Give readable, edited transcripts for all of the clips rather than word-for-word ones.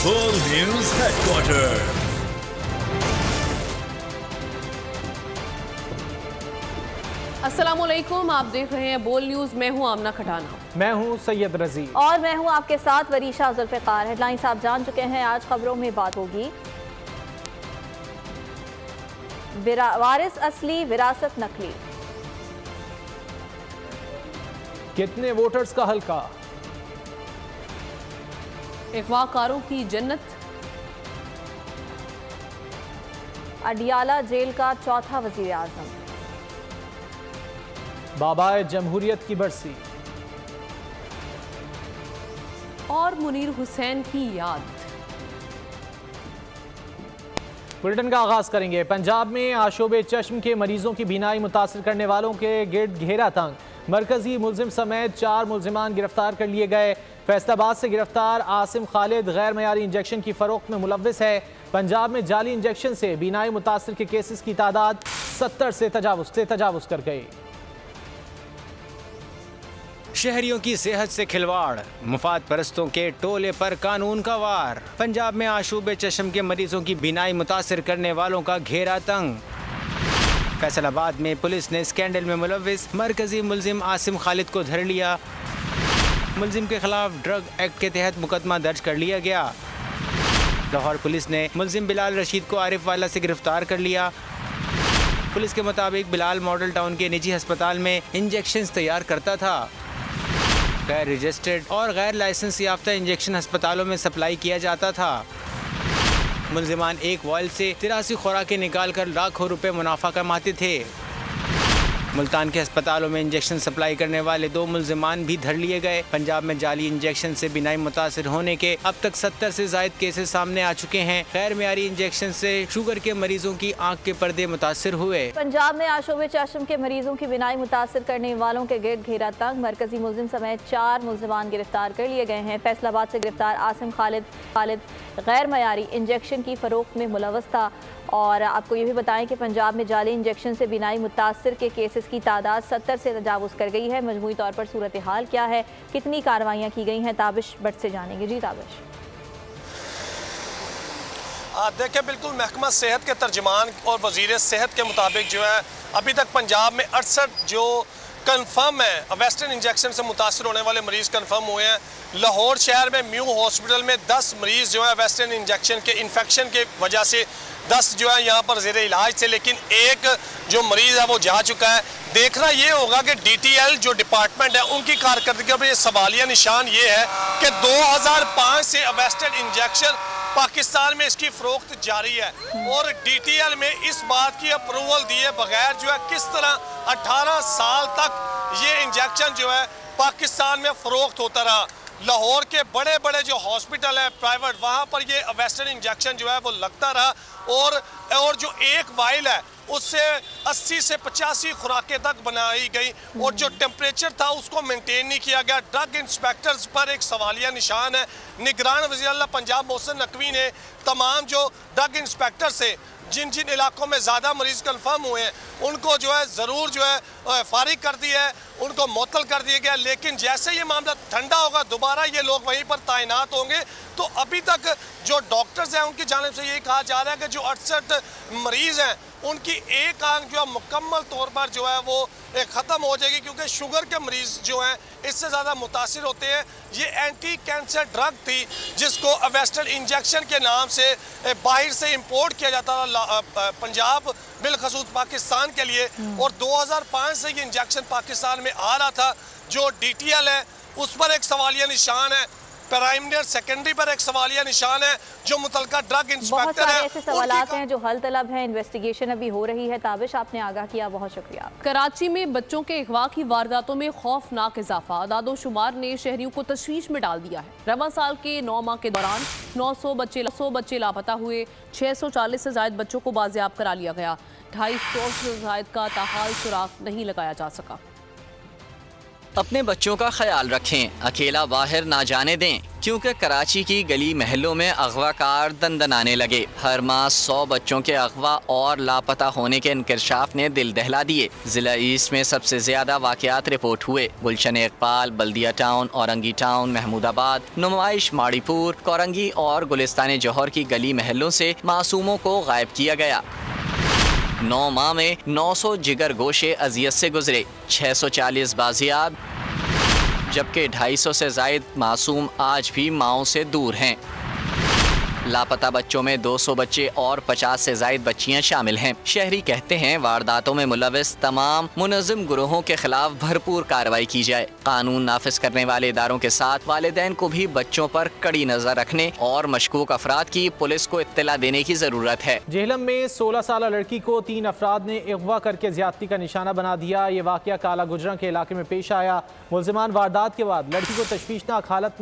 बोल news headquarter. अस्सलामुअलैकुम, आप देख रहे हैं बोल न्यूज। मैं हूं आमना खटाना। मैं हूं सैयद रजी और मैं हूं आपके साथ वरीशा जुल्फ़िकार। हेडलाइंस आप जान चुके हैं, आज खबरों में बात होगी वारिस असली विरासत नकली, कितने वोटर्स का हल्का, अगवाकारों की जन्नत, अडियाला जेल का चौथा वज़ीर आज़म, बाबाए जमहूरियत की बरसी और मुनीर हुसैन की याद। बुलेटिन का आगाज करेंगे। पंजाब में आशोबे चश्म के मरीजों की बीनाई मुतासर करने वालों के गिर्द घेरा तंग, मरकजी मुलजिम समेत 4 मुलजिमान गिरफ्तार कर लिए गए। फैसलाबाद से गिरफ्तार आसिम खालिद गैर मयारी इंजेक्शन की फरोख्त में मुलव्विस है। पंजाब में जाली इंजेक्शन से बीनाई मुतासर के केसेस की तादाद 70 से तजावुज कर गई। शहरियों की सेहत से खिलवाड़, मुफाद परस्तों के टोले पर कानून का वार। पंजाब में आशूबे चश्म के मरीजों की बीनाई मुतासिर करने वालों का घेरा तंग। फैसलाबाद में पुलिस ने स्कैंडल में मुलव्विस मरकजी मुलजिम आसिम खालिद को धर लिया। मुलजिम के खिलाफ ड्रग एक्ट के तहत मुकदमा दर्ज कर लिया गया। लाहौर पुलिस ने मुलजिम बिलाल रशीद को आरिफ वाला से गिरफ्तार कर लिया। पुलिस के मुताबिक बिलाल मॉडल टाउन के निजी अस्पताल में इंजेक्शन तैयार करता था। गैर रजिस्टर्ड और गैर लाइसेंस याफ्ता इंजेक्शन अस्पतालों में सप्लाई किया जाता था। मुलजिमान एक वॉयल से 83 खुराकें निकाल कर लाखों रुपए मुनाफा कमाते थे। मुल्तान के अस्पतालों में इंजेक्शन सप्लाई करने वाले 2 मुलजिमान भी धर लिए गए। पंजाब में जाली इंजेक्शन से बीनाई मुतासिर होने के अब तक 70 से ज़ायद केसेस सामने आ चुके हैं। गैर मयारी इंजेक्शन से शुगर के मरीजों की आँख के पर्दे मुतासिर हुए। पंजाब में आशोबे चश्म के मरीजों की बीनाई मुतासिर करने वालों के गिर्द घेरा तंग, मरकजी मुलजिम समेत 4 मुलजिमान गिरफ्तार कर लिए गए हैं। फैसलाबाद से गिरफ्तार आसिम खालिद गैर मयारी इंजेक्शन की फरोख्त में मुलव्वस था। और आपको ये भी बताएं कि पंजाब में जाली इंजेक्शन से बीनाई मुतासिर के केसेस की तादाद 70 से तजावुज कर गई है। मजमूई तौर पर सूरत हाल क्या है, कितनी कार्रवाइयाँ की गई हैं, ताबिश भट्ट से जानेंगे। जी ताबिश। देखिए, बिल्कुल महकमा सेहत के तर्जमान और वजीर सेहत के मुताबिक जो है अभी तक पंजाब में 68 जो कंफर्म है वेस्टर्न इंजेक्शन से मुतासर होने वाले मरीज़ कंफर्म हुए हैं। लाहौर शहर में म्यू हॉस्पिटल में 10 मरीज़ जो है वेस्टर्न इंजेक्शन के इन्फेक्शन के वजह से 10 जो है यहाँ पर ज़ेरे इलाज थे, लेकिन एक जो मरीज़ है वो जा चुका है। देखना ये होगा कि DTL जो डिपार्टमेंट है उनकी कारकर्दगी पर ये सवालिया निशान ये है कि 2005 से वेस्टर्न इंजेक्शन पाकिस्तान में इसकी फरोख्त जारी है और DTL में इस बात की अप्रूवल दिए बगैर जो है किस तरह 18 साल तक ये इंजेक्शन जो है पाकिस्तान में फरोख्त होता रहा। लाहौर के बड़े बड़े जो हॉस्पिटल है प्राइवेट, वहाँ पर ये वेस्टर्न इंजेक्शन जो है वो लगता रहा और जो एक वाइल है उससे 80 से 85 खुराकें तक बनाई गई और जो टेम्परेचर था उसको मेंटेन नहीं किया गया। ड्रग इंस्पेक्टर्स पर एक सवालिया निशान है। निगरान वज़ीर आला पंजाब मोहसिन नकवी ने तमाम जो ड्रग इंस्पेक्टर से जिन जिन इलाकों में ज़्यादा मरीज़ कन्फर्म हुए हैं उनको जो है ज़रूर जो है फारिग कर दिया है, उनको मुअत्तल कर दिया गया। लेकिन जैसे ये मामला ठंडा होगा दोबारा ये लोग वहीं पर तैनात होंगे। तो अभी तक जो डॉक्टर्स हैं उनकी जानिब से ये कहा जा रहा है कि जो 68 मरीज़ हैं उनकी एक आंख जो है मुकम्मल तौर पर जो है वो ख़त्म हो जाएगी, क्योंकि शुगर के मरीज़ जो हैं इससे ज़्यादा मुतासिर होते हैं। ये एंटी कैंसर ड्रग थी जिसको वेस्टर्न इंजेक्शन के नाम से बाहर से इंपोर्ट किया जाता था पंजाब बिलखसूस पाकिस्तान के लिए, और 2005 से ये इंजेक्शन पाकिस्तान में आ रहा था। जो DTL है उस पर एक सवालिया निशान है, प्राइमरी और सेकेंडरी पर एक सवालिया निशान है। जो मुतलका ड्रग इंस्पेक्टर है ऐसे सवालात हैं जो हल तलब है, इन्वेस्टिगेशन अभी हो रही है। ताबिश, आपने आगाह किया, बहुत शुक्रिया। कराची में बच्चों के अगवा की वारदातों में खौफनाक इजाफा, आदादोशुमार ने शहरियों को तशवीश में डाल दिया है। रवा साल के 9 माह के दौरान 900 बच्चे लापता हुए, 640 से ज्यादा बच्चों को बाजियाब करा लिया गया। 250 से ज्यादा का ताहाल सुराग नहीं लगाया जा सका। अपने बच्चों का ख्याल रखें, अकेला बाहर ना जाने दें। क्योंकि कराची की गली महलों में अगवाकार दंदनाने लगे। हर माह 100 बच्चों के अगवा और लापता होने के इंकशाफ ने दिल दहला दिए। जिला ईस्ट में सबसे ज्यादा वाकयात रिपोर्ट हुए। गुलशन इकबाल, बल्दिया टाउन, औरंगी टाउन, महमूदाबाद, नुमाइश, माड़ीपुर, कोरंगी और गुलिस्तान जौहर की गली महलों से मासूमों को गायब किया गया। 9 माह में 900 जिगर गोशे अजियत से गुजरे, 640 बाजियाब, जबकि 250 से जायद मासूम आज भी माओं से दूर हैं। लापता बच्चों में 200 बच्चे और 50 से जायद बच्चियां शामिल हैं। शहरी कहते हैं वारदातों में मुलविस तमाम मुनज़्ज़म गुरोहों के खिलाफ भरपूर कार्रवाई की जाए। कानून नाफिज करने वाले इदारों के साथ वालिदैन को भी बच्चों पर कड़ी नजर रखने और मशकूक अफराद की पुलिस को इत्तला देने की जरूरत है। जेहलम में 16 साल लड़की को 3 अफराद ने अगवा करके ज्यादती का निशाना बना दिया। ये वाकया काला गुजरा के इलाके में पेश आया। मुल्जिमान वारदात के बाद लड़की को तशवीशनाक हालत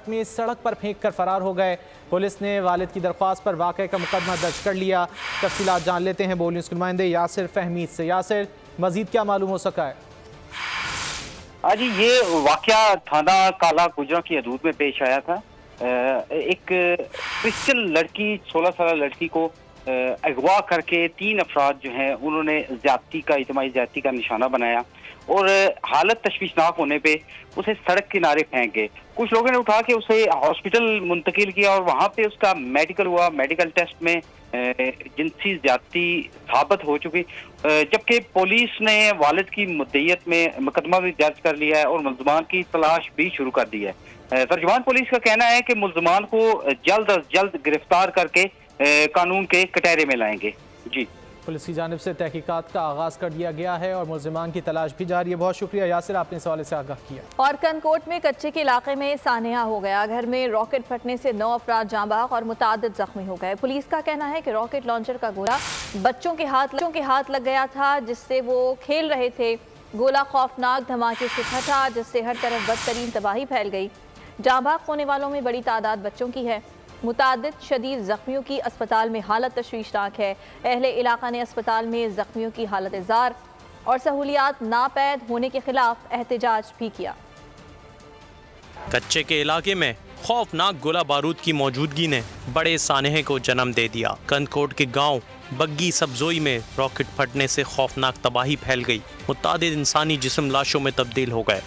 में सड़क पर फेंक कर फरार हो गए। पुलिस ने वालिद की दरख्वास्त पर वाक़े का मुकदमा दर्ज कर लिया। तफसीलात जान लेते हैं बोल न्यूज़ के नुमाइंदे यासिर फहमीद से। यासिर, मजीद क्या मालूम हो सका है? आज ये वाकया थाना काला गुजरा की हदूद में पेश आया था। एक क्रिश्चियन लड़की, 16 साल लड़की को अगवा करके 3 अफराद जो हैं उन्होंने इज्तिमाई ज्यादती का निशाना बनाया और हालत तशवीशनाक होने पे उसे सड़क किनारे फेंक गए। कुछ लोगों ने उठा के उसे हॉस्पिटल मुंतकिल किया और वहाँ पे उसका मेडिकल हुआ। मेडिकल टेस्ट में जिनसी ज्यादती साबित हो चुकी, जबकि पुलिस ने वालिद की मुद्दईयत में मुकदमा भी दर्ज कर लिया है और मुल्ज़मान की तलाश भी शुरू कर दी है। तर्जुमान पुलिस का कहना है कि मुल्ज़मान को जल्द अज जल्द गिरफ्तार करके कानून के कटहरे में लाएंगे। जी, पुलिस की जानिब से तहकीकात का आगाज़ कर दिया गया है और मुल्ज़िमान की तलाश भी जारी है। बहुत शुक्रिया यासिर, आपने इस हवाले से आगाह किया। और कनकोट में कच्चे के इलाके में सानेहा हो गया। घर में रॉकेट फटने से 9 अफराद जांबाग और मुतादिद जख्मी हो गए। पुलिस का कहना है कि रॉकेट लॉन्चर का गोला बच्चों के हाथ लग गया था, जिससे वो खेल रहे थे। गोला खौफनाक धमाके से फटा, जिससे हर तरफ बदतरीन तबाही फैल गई। जांबाग होने वालों में बड़ी तादाद बच्चों की है। मुतादिद शदीद जख्मियों की अस्पताल में हालत तशवीशनाक है। अहले इलाका ने अस्पताल में जख्मियों की हालत जार और सहूलियात नापैद होने के खिलाफ एहतजाज भी किया। कच्चे के इलाके में खौफनाक गोला बारूद की मौजूदगी ने बड़े सानहे को जन्म दे दिया। कंदकोट के गांव बग्गी सबजोई में रॉकेट फटने से खौफनाक तबाही फैल गई। मुतादिद इंसानी जिस्म लाशों में तब्दील हो गए।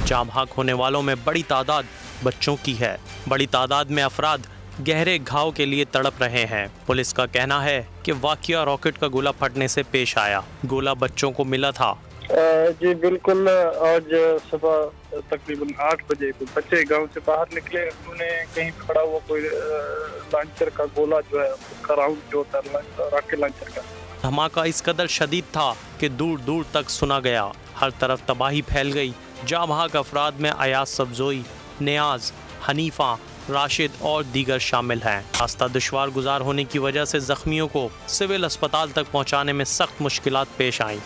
जाम भाग होने वालों में बड़ी तादाद बच्चों की है। बड़ी तादाद में अफराद गहरे घाव के लिए तड़प रहे हैं। पुलिस का कहना है कि वाकया रॉकेट का गोला फटने से पेश आया। गोला बच्चों को मिला था। जी बिल्कुल, आज सुबह तकरीबन 8 बजे बच्चे गांव से बाहर निकले। उन्होंने कहीं खड़ा हुआ कोई लॉन्चर का गोला जो है, उसका राउंड जो होता है रॉकेट लॉन्चर का, धमाका इस कदर शदीद था कि दूर दूर तक सुना गया। हर तरफ तबाही फैल गई। जाम भाग अफराद में अयाज सबजोई, नियाज, हनीफा, राशिद और दीगर शामिल हैं। रास्ता दुश्वार गुजार होने की वजह से जख्मियों को सिविल अस्पताल तक पहुंचाने में सख्त मुश्किलात पेश आईं।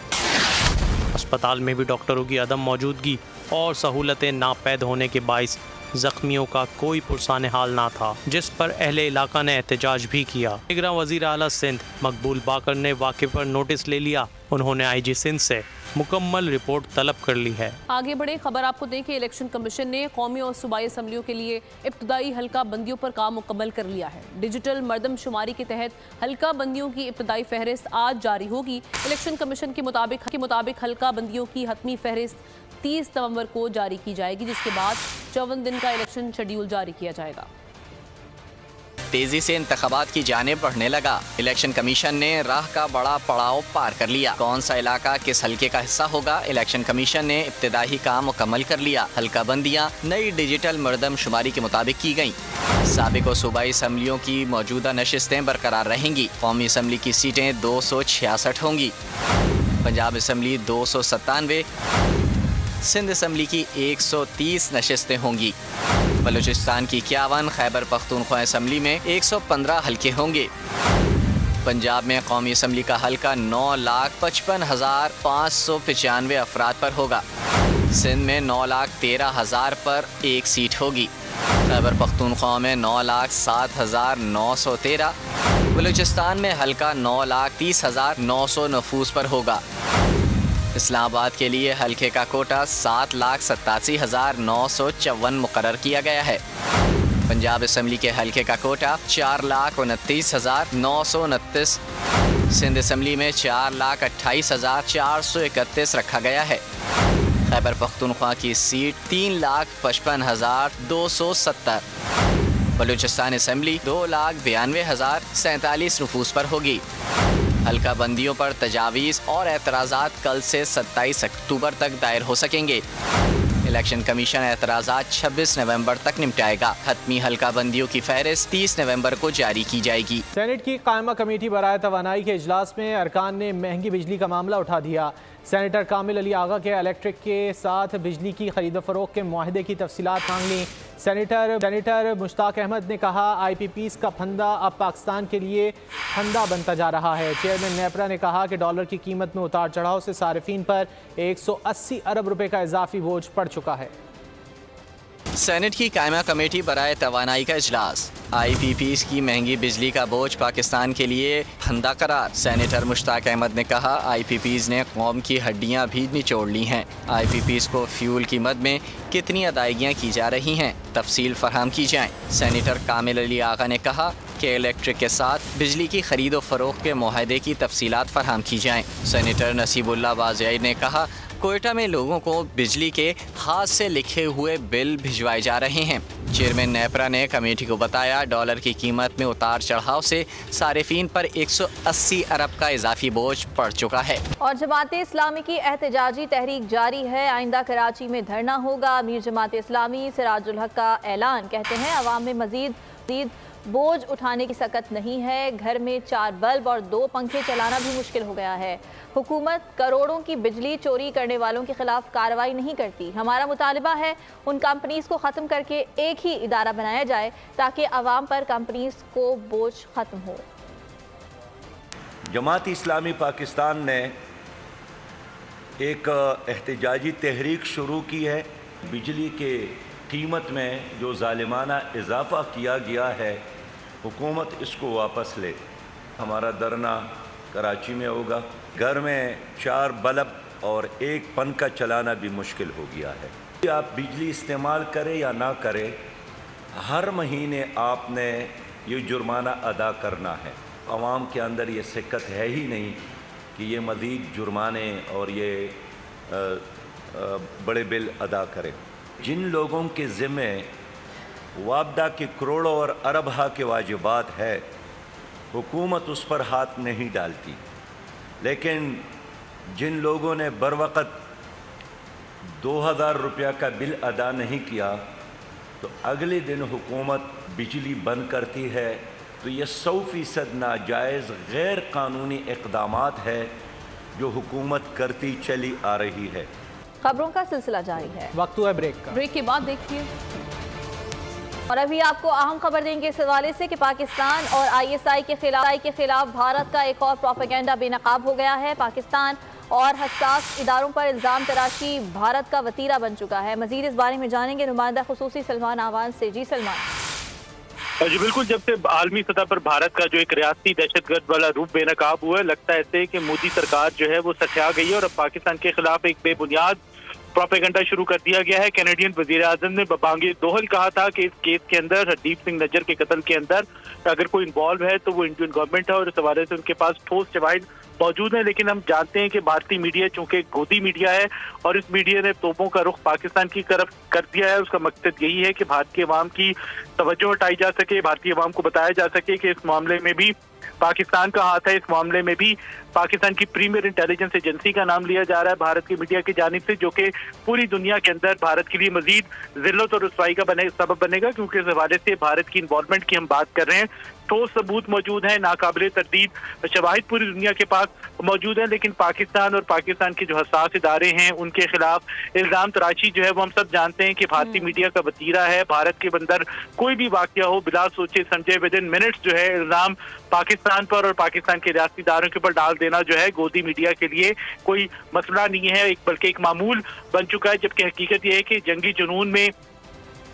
अस्पताल में भी डॉक्टरों की अदम मौजूदगी और सहूलतें नापैद होने के बाइस जख्मियों का कोई पुरसान हाल ना था, जिस पर अहले इलाका ने एहतजाज भी किया। निगरान वज़ीर आला सिंध मकबूल बाकर ने वाक़े पर नोटिस ले लिया। उन्होंने IG सिंध से मुकम्मल रिपोर्ट तलब कर ली है। आगे बढ़े खबर आपको दें कि इलेक्शन कमीशन ने कौमी और सूबाई असम्बलियों के लिए इब्तदाई हल्का बंदियों पर काम मुकम्मल कर लिया है। डिजिटल मरदमशुमारी के तहत हल्का बंदियों की इब्तदाई फहरिस्त आज जारी होगी। इलेक्शन कमीशन के मुताबिक हल्का बंदियों की हतमी फहरिस्त 30 नवंबर को जारी की जाएगी, जिसके बाद 54 दिन का इलेक्शन शेड्यूल जारी किया जाएगा। तेजी से इंतखाबात की जानिब बढ़ने लगा। इलेक्शन कमीशन ने राह का बड़ा पड़ाव पार कर लिया। कौन सा इलाका किस हल्के का हिस्सा होगा, इलेक्शन कमीशन ने इब्तिदाई काम मुकम्मल कर लिया। हल्का बंदियाँ नई डिजिटल मरदमशुमारी के मुताबिक की गयी। साबिक और सूबाई असम्बलियों की मौजूदा नशिस्तें बरकरार रहेंगी। कौमी असम्बली की सीटें 266 होंगी। पंजाब असम्बली 297, सिंध असम्बली की 130 नशिस्तें होंगी। बलूचिस्तान की 51, खैबर पख्तूनख्वा असम्बली में 115 हल्के होंगे। पंजाब में कौमी असम्बली का हल्का 9,55,595 अफराद पर होगा। सिंध में 9,13,000 पर एक सीट होगी। खैबर पख्तूनख्वा में 9,07,913। बलूचिस्तान में हल्का 9,30,900 नफूस पर होगा। इस्लामाबाद के लिए हल्के का कोटा 7,87,954 मुकर्रर किया गया है। पंजाब असम्बली के हल्के का कोटा 4,29,929, सिंध असम्बली में 4,28,431 रखा गया है। खैबर पख्तूनख्वा की सीट 3,55,270, बलूचिस्तान असम्बली 2,92,047 नफूस पर होगी। हल्का बंदियों पर तजावीज़ और एतराज़ात कल से 27 अक्टूबर तक दायर हो सकेंगे। इलेक्शन कमीशन एतराज़ात 26 नवंबर तक निपटाएगा। हतमी हल्का बंदियों की फहरिस्त 30 नवंबर को जारी की जाएगी। सेनेट की कायमा कमेटी बराए तवानाई के इजलास में अरकान ने महंगी बिजली का मामला उठा दिया। सेनेटर कामिल अली आगा के इलेक्ट्रिक के साथ बिजली की खरीद फरोख्त के मुआहदे की तफसीलात मांग ली। सेनेटर मुश्ताक अहमद ने कहा, IPPs का फंदा अब पाकिस्तान के लिए फंदा बनता जा रहा है। चेयरमैन नेपरा ने कहा कि डॉलर की कीमत में उतार चढ़ाव से सारिफीन पर 180 अरब रुपए का इजाफी बोझ पड़ चुका है। सेनेट की कायमा कमेटी बराए तवानाई का इजलास। IPPs की महंगी बिजली का बोझ पाकिस्तान के लिए फंदा करार। सेनेटर मुश्ताक अहमद ने कहा, IPPs ने कौम की हड्डियां भी निचोड़ ली हैं। IPPs को फ्यूल की मद में कितनी अदायगियां की जा रही हैं, तफसील फराहम की जाए। सेनेटर कामिल अली आगा ने कहा कि इलेक्ट्रिक के साथ बिजली की खरीद व फरोख्त के मुआहदे की तफसीलात फराहम की जाएँ। सेनेटर नसीबुल्लाह बाज़ाई ने कहा, कोयटा में लोगों को बिजली के हाथ से लिखे हुए बिल भिजवाए जा रहे हैं। चेयरमैन नेपरा ने कमेटी को बताया, डॉलर की कीमत में उतार चढ़ाव से सारिफीन पर 180 अरब का इजाफी बोझ पड़ चुका है। और जमात इस्लामी की एहतजाजी तहरीक जारी है। आइंदा कराची में धरना होगा। अमीर जमात इस्लामी सिराजुल हक का ऐलान। कहते हैं, अवाम में मजीद बोझ उठाने की सकत नहीं है। घर में 4 बल्ब और 2 पंखे चलाना भी मुश्किल हो गया है। हुकूमत करोड़ों की बिजली चोरी करने वालों के खिलाफ कार्रवाई नहीं करती। हमारा मुतालबा है उन कंपनीज को ख़त्म करके एक ही इदारा बनाया जाए ताकि अवाम पर कंपनीज को बोझ ख़त्म हो। जमात इस्लामी पाकिस्तान ने एक एहतजाजी तहरीक शुरू की है। बिजली के कीमत में जो जालिमाना इजाफ़ा किया गया है, हुकूमत इसको वापस ले। हमारा धरना कराची में होगा। घर में 4 बल्ब और 1 पंखा चलाना भी मुश्किल हो गया है। आप बिजली इस्तेमाल करें या ना करें, हर महीने आपने ये जुर्माना अदा करना है। आवाम के अंदर ये सिक्कत है ही नहीं कि ये मज़ीद जुर्माने और ये बड़े बिल अदा करें। जिन लोगों के ज़िम्मे वापदा के करोड़ों और अरबहा के वाजिबात है, हुकूमत उस पर हाथ नहीं डालती। लेकिन जिन लोगों ने बरवक़्त 2000 रुपया का बिल अदा नहीं किया, तो अगले दिन हुकूमत बिजली बंद करती है। तो ये 100% नाजायज़ गैर कानूनी इक़दामात है जो हुकूमत करती चली आ रही है। खबरों का सिलसिला जारी है। वक्त हुआ ब्रेक का। ब्रेक के बाद देखिए। और अभी आपको अहम खबर देंगे इस हवाले से कि पाकिस्तान और ISI के खिलाफ भारत का एक और प्रोपेगेंडा बेनकाब हो गया है। पाकिस्तान और हसास इदारों पर इल्ज़ाम तराशी भारत का वतीरा बन चुका है। मजीद इस बारे में जानेंगे नुमाइंदा खुसूसी सलमान आवान से। जी सलमान। जी बिल्कुल, जब से आलमी सतह पर भारत का जो एक रियासती दहशतगर्द वाला रूप बेनकाब हुआ है, लगता है ऐसे कि मोदी सरकार जो है वो सठिया गई है और अब पाकिस्तान के खिलाफ एक बेबुनियाद प्रोपेगेंडा शुरू कर दिया गया है। कैनेडियन वजीर आजम ने बबांगे दोहल कहा था कि इस केस के अंदर हरदीप सिंह नज्जर के कत्ल के अंदर अगर कोई इन्वॉल्व है तो वो इंडियन गवर्नमेंट है और इस हवाले से उनके पास ठोस शवाहिद मौजूद है। लेकिन हम जानते हैं कि भारतीय मीडिया चूंकि गोदी मीडिया है और इस मीडिया ने तोपों का रुख पाकिस्तान की तरफ कर दिया है। उसका मकसद यही है कि भारतीय अवाम की तवज्जो हटाई जा सके, भारतीय अवाम को बताया जा सके कि इस मामले में भी पाकिस्तान का हाथ है। इस मामले में भी पाकिस्तान की प्रीमियर इंटेलिजेंस एजेंसी का नाम लिया जा रहा है भारत की मीडिया की जानिब से, जो कि पूरी दुनिया के अंदर भारत के लिए मजीद जिल्लत और रुसवाई का सबब बनेगा। क्योंकि इस हवाले से भारत की इन्वॉल्वमेंट की हम बात कर रहे हैं, ठोस सबूत मौजूद है, नाकाबिले तरदीद शवाहिद पूरी दुनिया के पास मौजूद है। लेकिन पाकिस्तान और पाकिस्तान के जो हसास इदारे हैं उनके खिलाफ इल्ज़ाम तराशी जो है वो हम सब जानते हैं कि भारतीय मीडिया का वतीरा है। भारत के अंदर कोई भी वाकया हो बिला सोचे समझे विदिन मिनट्स जो है इल्ज़ाम पाकिस्तान पर और पाकिस्तान के रियासती इदारों के ऊपर डाल देना जो है गोदी मीडिया के लिए कोई मसला नहीं है, बल्कि एक मामूल बन चुका है। जबकि हकीकत यह है कि जंगी जुनून में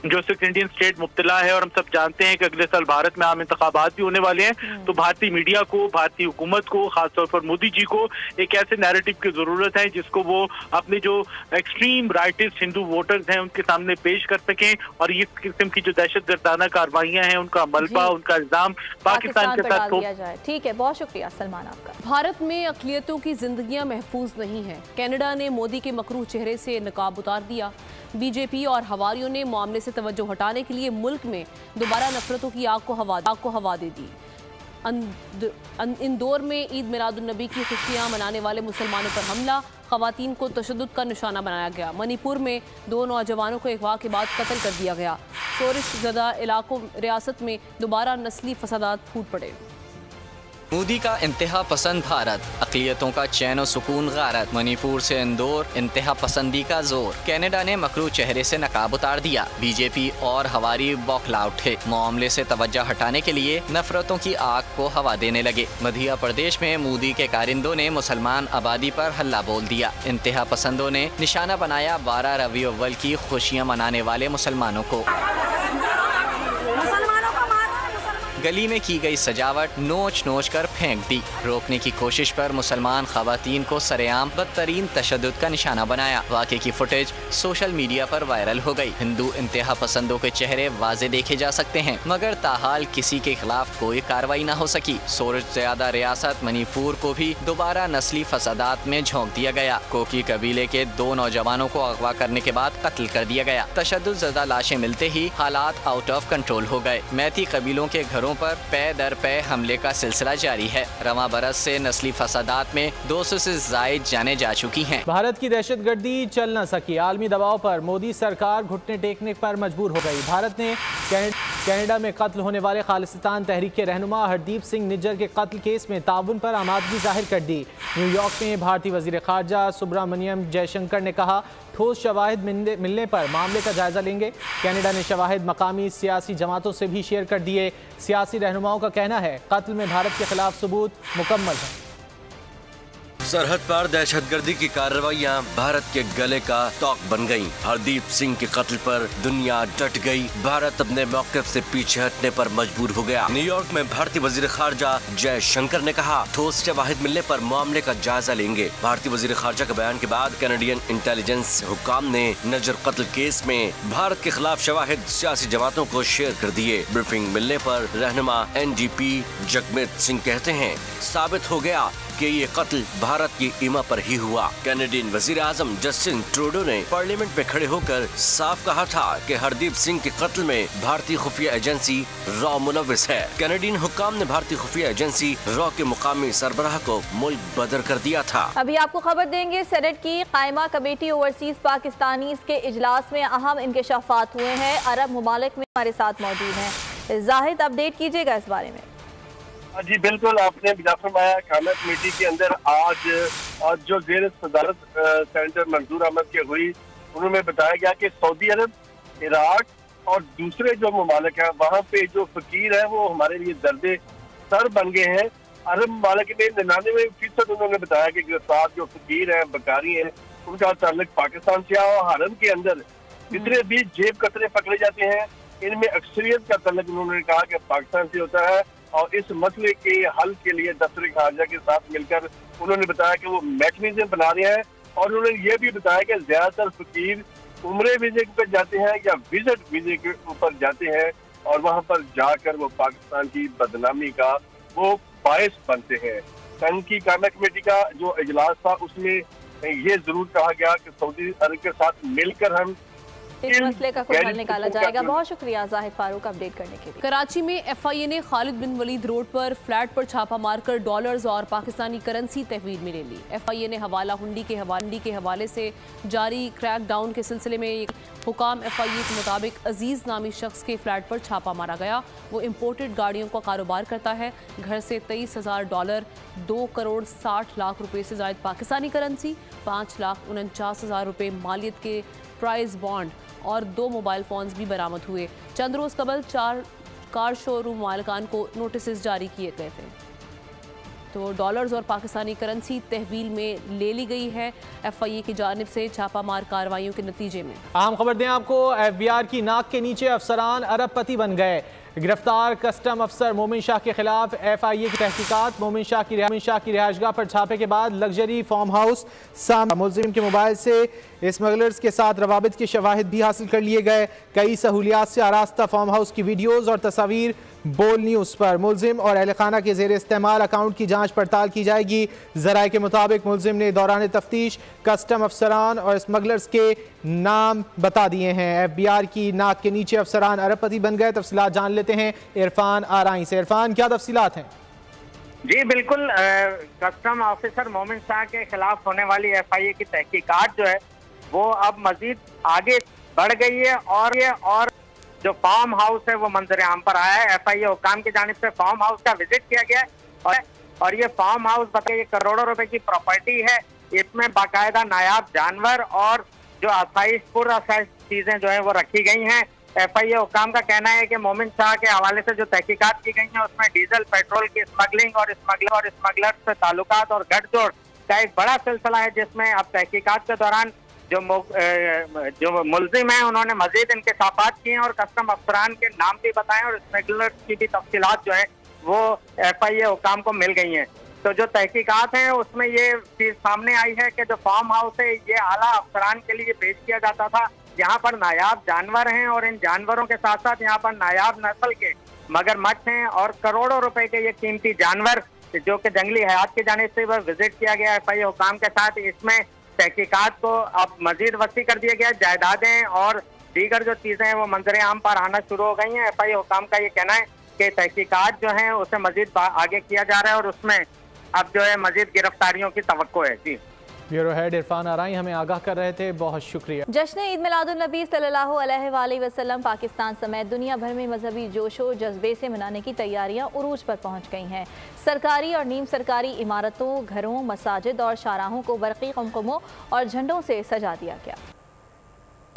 जो सिख इंडियन स्टेट मुब्तला है, और हम सब जानते हैं कि अगले साल भारत में आम इंतखाबात भी होने वाले हैं। तो भारतीय मीडिया को, भारतीय हुकूमत को, खासतौर पर मोदी जी को एक ऐसे नैरेटिव की जरूरत है जिसको वो अपने जो एक्सट्रीम राइटिस्ट हिंदू वोटर्स हैं उनके सामने पेश कर सकें, और ये किस्म की जो दहशतगर्दाना कार्रवाइयां हैं उनका मलबा, उनका इल्जाम पाकिस्तान के साथ दिया जाए। ठीक है, बहुत शुक्रिया सलमान आपका। भारत में अक़लियतों की जिंदगियां महफूज नहीं है। कनाडा ने मोदी के मकरूह चेहरे से नकाब उतार दिया। बीजेपी और हवारियों ने मामले से तवज्जो हटाने के लिए मुल्क में दोबारा नफरतों की आग को हवा दे दी। इंदौर में ईद मिलादुन्नबी की खुशियां मनाने वाले मुसलमानों पर हमला, खवातीन को तशद्दुद का निशाना बनाया गया। मणिपुर में 2 नौजवानों को अगवा के बाद कत्ल कर दिया गया। शोरिश ज़दा इलाकों रियासत में दोबारा नस्ली फसादात फूट पड़े। मोदी का इंतहा पसंद भारत, अक़लियतों का चैन और सुकून गारत। मणिपुर से इंदौर, इंतहा पसंदी का जोर। कनाडा ने मकरू चेहरे से नकाब उतार दिया। बीजेपी और हवारी बौखला उठे। मामले से तवज्जो हटाने के लिए नफरतों की आग को हवा देने लगे। मध्य प्रदेश में मोदी के कारिंदों ने मुसलमान आबादी पर हल्ला बोल दिया। इंतहा पसंदों ने निशाना बनाया 12 रबी अव्वल की खुशियाँ मनाने वाले मुसलमानों को। गली में की गई सजावट नोच नोच कर फेंक दी। रोकने की कोशिश पर मुसलमान खवातीन को सरेआम बदतरीन तशद्दुद का निशाना बनाया। वाक़े की फुटेज सोशल मीडिया पर वायरल हो गई। हिंदू इंतहा पसंदों के चेहरे वाजे देखे जा सकते हैं, मगर ताहाल किसी के खिलाफ कोई कार्रवाई न हो सकी। शोरिश ज़्यादा रियासत मणिपुर को भी दोबारा नस्ली फसादात में झोंक दिया गया। कोकी कबीले के 2 नौजवानों को अगवा करने के बाद कत्ल कर दिया गया। तशद्दुद ज़दा लाशें मिलते ही हालात आउट ऑफ कंट्रोल हो गए। मैती कबीलों के घरों पर पे दर पे हमले का सिलसिला जारी है। रवां बरस से नस्ली फसादात में 200 से जायद जाने जा चुकी हैं। भारत की दहशतगर्दी चल न सकी। आलमी दबाव पर मोदी सरकार घुटने टेकने पर मजबूर हो गई। भारत ने कनाडा में कत्ल होने वाले खालिस्तान तहरीक के रहनुमा हरदीप सिंह निज्जर के कत्ल केस में ताउन पर आमादगी जाहिर कर दी। न्यूयॉर्क में भारतीय वजीर खारजा सुब्रमण्यम जयशंकर ने कहा, ठोस शवाहिद मिलने पर मामले का जायजा लेंगे। कनाडा ने शवाहिद मकामी सियासी जमातों से भी शेयर कर दिए। सियासी रहनुमाओं का कहना है कत्ल में भारत के खिलाफ सबूत मुकम्मल है। सरहद पार दहशतगर्दी की कार्रवाइयां भारत के गले का तौक बन गईं। हरदीप सिंह के कत्ल पर दुनिया डट गई। भारत अपने मौक़िफ़ से पीछे हटने पर मजबूर हो गया। न्यूयॉर्क में भारतीय वजीर खारजा जयशंकर ने कहा, ठोस शवाहिद मिलने पर मामले का जायजा लेंगे। भारतीय वजीर खारजा के बयान के बाद कैनेडियन इंटेलिजेंस हुक्काम ने नजर कत्ल केस में भारत के खिलाफ शवाहिद सियासी जमातों को शेयर कर दिए। ब्रीफिंग मिलने पर रहनुमा NDP जगमीत सिंह कहते हैं, साबित हो गया कि ये कत्ल भारत की ईमा पर ही हुआ। कैनेडियन वजीर आजम जस्टिन ट्रूडो ने पार्लियामेंट में खड़े होकर साफ कहा था कि हरदीप सिंह के कत्ल में भारतीय खुफिया एजेंसी रॉ मुलविस है। कैनेडियन हुक्काम ने भारतीय खुफिया एजेंसी रॉ के मुकामी सरबराह को मुल्क बदर कर दिया था। अभी आपको खबर देंगे, सेनेट की कायमा कमेटी ओवरसीज पाकिस्तानी के इजलास में अहम इंकशाफात हुए हैं। अरब ममालिक में हमारे साथ मौजूद हैं। जाहिद, अपडेट कीजिएगा इस बारे में। जी बिल्कुल, आपने फरमाया। कायमा कमेटी के अंदर आज जो ज़ेर सदारत सेनेटर मंजूर अहमद की हुई, उन्होंने बताया गया कि सऊदी अरब, इराक और दूसरे जो ममालिक हैं वहाँ पे जो फकीर है वो हमारे लिए दर्दे सर बन गए हैं। अरब ममालिक में 99% उन्होंने बताया कि गिरफ्तार जो फकीर हैं, बकारी हैं, उनका ताल्लुक पाकिस्तान से है। और हरम के अंदर जितने भी जेब कतरे पकड़े जाते हैं, इनमें अक्सरियत का ताल्लुक उन्होंने कहा कि पाकिस्तान से होता है। और इस मसले के हल के लिए दफ्तर खारजा के साथ मिलकर उन्होंने बताया कि वो मैकेनिज्म बना रहे हैं। और उन्होंने ये भी बताया कि ज्यादातर फकीर उम्रे वीजे पर जाते हैं या विजिट वीजे के ऊपर जाते हैं, और वहाँ पर जाकर वो पाकिस्तान की बदनामी का वो बायस बनते हैं। सन की कायमा कमेटी का जो इजलास था उसमें ये जरूर कहा गया कि सऊदी अरब के साथ मिलकर हम इस मसले का कोई हल निकाला जाएगा। बहुत शुक्रिया जाहिद फारूक अपडेट करने के लिए। कराची में FIA ने खालिद बिन वलीद रोड पर फ्लैट पर छापा मारकर डॉलर्स और पाकिस्तानी करेंसी तहवील में ले ली। FIA ने हवाला हुंडी के हवाले से जारी क्रैकडाउन के सिलसिले में हुकाम FIA के मुताबिक अजीज नामी शख्स के फ्लैट पर छापा मारा गया। वो इम्पोर्टेड गाड़ियों का कारोबार करता है। घर से $23,000, 2 करोड़ 60 लाख रुपए से ज़ायद पाकिस्तानी करेंसी, 5,49,000 रुपए मालियत के प्राइस बॉन्ड और 2 मोबाइल फ़ोन्स भी बरामद हुए। चंद रोज़ कबल 4 कार शोरूम मालिकान को नोटिस जारी किए गए थे। तो डॉलर्स और पाकिस्तानी करेंसी तहवील में ले ली गई है। FIA की जानिब से छापामार कार्रवाइयों के नतीजे में। अहम खबर दें आपको, FBR की नाक के नीचे अफसरान अरबपति बन गए। गिरफ्तार कस्टम अफसर मोमिन शाह के खिलाफ FIA की तहकीकात। मोमिन शाह की रिहायशगाह पर छापे के बाद लग्जरी फार्म हाउस सामने। मुलजिम के मोबाइल से स्मगलर्स के साथ रवाबित के शवाहिद भी हासिल कर लिए गए। कई सहूलियात से आरास्ता फार्म हाउस की वीडियोज़ और तस्वीर बोल न्यूज़ पर। मुलजिम और अहल खाना के ज़ेर इस्तेमाल अकाउंट की जांच पड़ताल की जाएगी। ज़राए के मुताबिक मुलजिम ने दौरान तफ्तीश कस्टम अफसरान और स्मगलर्स के नाम बता दिए हैं। FBR की नाक के नीचे अफसरान अरबपति बन गए। तफसीलात जान लेते हैं इरफान आराई से। इरफान, क्या तफसीलात हैं? जी बिल्कुल, कस्टम ऑफिसर मोमिन शाह के खिलाफ होने वाली FIA की तहकीकात जो है वो अब मजीद आगे बढ़ गई है और जो फार्म हाउस है वो मंजर आम पर आया है। FIA हुकाम की जानिब से फार्म हाउस का विजिट किया गया है और ये फार्म हाउस बताइए करोड़ों रुपए की प्रॉपर्टी है। इसमें बाकायदा नायाब जानवर और जो आसाइश चीजें जो है वो रखी गई हैं। FIA हुकाम का कहना है कि मोमिन शाह के हवाले से जो तहकीकात की गई है उसमें डीजल पेट्रोल की स्मगलिंग और स्मगलर से ताल्लुकात और गठजोड़ का एक बड़ा सिलसिला है, जिसमें अब तहकीकात के दौरान जो मुलजिम है उन्होंने मजीद इंकशाफात किए हैं और कस्टम अफसरान के नाम भी बताए और स्मगलर्स की भी तफसीलात जो है वो FIA हुकाम को मिल गई हैं। तो जो तहकीकात हैं उसमें ये चीज सामने आई है कि जो फार्म हाउस है ये आला अफसरान के लिए पेश किया जाता था। यहाँ पर नायाब जानवर हैं और इन जानवरों के साथ साथ यहाँ पर नायाब नस्ल के मगरमच्छ हैं और करोड़ों रुपए के ये कीमती जानवर जो कि जंगली हयात की जानिब से वह विजिट किया गया FIA हुकाम के साथ। इसमें तहकीकात को अब मजीद वसी कर दिया गया। जायदादें और दीगर जो चीजें हैं वो मंजर आम पर आना शुरू हो गई हैं। FIA हुकाम का ये कहना है कि तहकीकात जो है उसे मजीद आगे किया जा रहा है और उसमें अब जो है मजीद गिरफ्तारियों की तवक्को है। जी, ब्यूरो हेड इरफान आराई हमें आगाह कर रहे थे, बहुत शुक्रिया। जश्न ईद मिलादुन्नबी सल्लल्लाहु अलैहि वसल्लम पाकिस्तान समेत दुनिया भर में मजहबी जोशो जज्बे से मनाने की तैयारियां उरूज पर पहुंच गई हैं। सरकारी और नीम सरकारी इमारतों, घरों, मसाजिद और शाहराहों को बरक़ी कुमकुमों और झंडों से सजा दिया गया।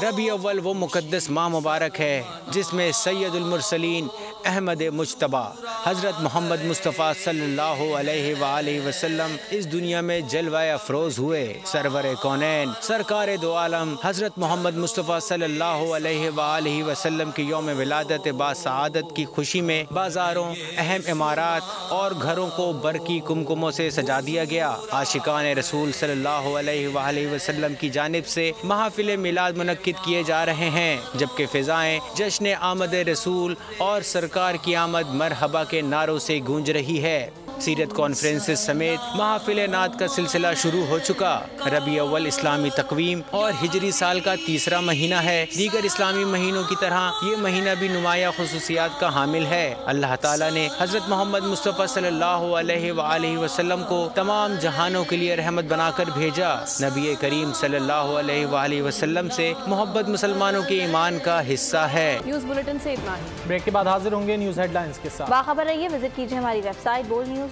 रबी अव्वल वो मुक़द्दस माह मुबारक है जिसमें सैयदुल मुरसलीन अहमद मुज्तबा हज़रत मोहम्मद मुस्तफ़ा सल्लल्लाहु अलैहि वसल्लम इस दुनिया में जलवाए अफरोज़ हुए। सरवर कौनैन सरकार दो आलम हज़रत मोहम्मद मुस्तफ़ा सल्लल्लाहु अलैहि वसल्लम की यौम विलादत बासआदत की खुशी में बाज़ारों, अहम इमारात और घरों को बरकी कुमकुमों से सजा दिया गया। आशिकान रसूल सल्लल्लाहु अलैहि वसल्लम की जानिब से महफिल मिलाद मुनक्किद किए जा रहे हैं, जबकि फिजाएं जश्न आमद रसूल और सरकार की आमद मरहबा के नारों से गूंज रही है। सीरत कॉन्फ्रेंसेस समेत महफिल नात का सिलसिला शुरू हो चुका। रबी अव्वल इस्लामी तकवीम और हिजरी साल का तीसरा महीना है। दीगर इस्लामी महीनों की तरह ये महीना भी नुमाया खुसूसियात का हामिल है। अल्लाह ताला ने हज़रत मोहम्मद मुस्तफ़ा सल्लल्लाहु अलैहि वसल्लम को तमाम जहानों के लिए रहमत बनाकर भेजा। नबी करीम सल्लल्लाहु अलैहि वसल्लम से मोहब्बत मुसलमानों के ईमान का हिस्सा है। न्यूज़ बुलेटिन से इतना ही। ब्रेक के बाद हाजिर होंगे न्यूज़ हेडलाइंस के साथ। बाखबर रहिए, विजिट कीजिए हमारी वेबसाइट boldnews.com।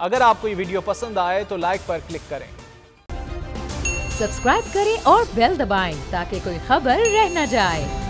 अगर आपको ये वीडियो पसंद आए तो लाइक पर क्लिक करें, सब्सक्राइब करें और बेल दबाएं ताकि कोई खबर रह न जाए।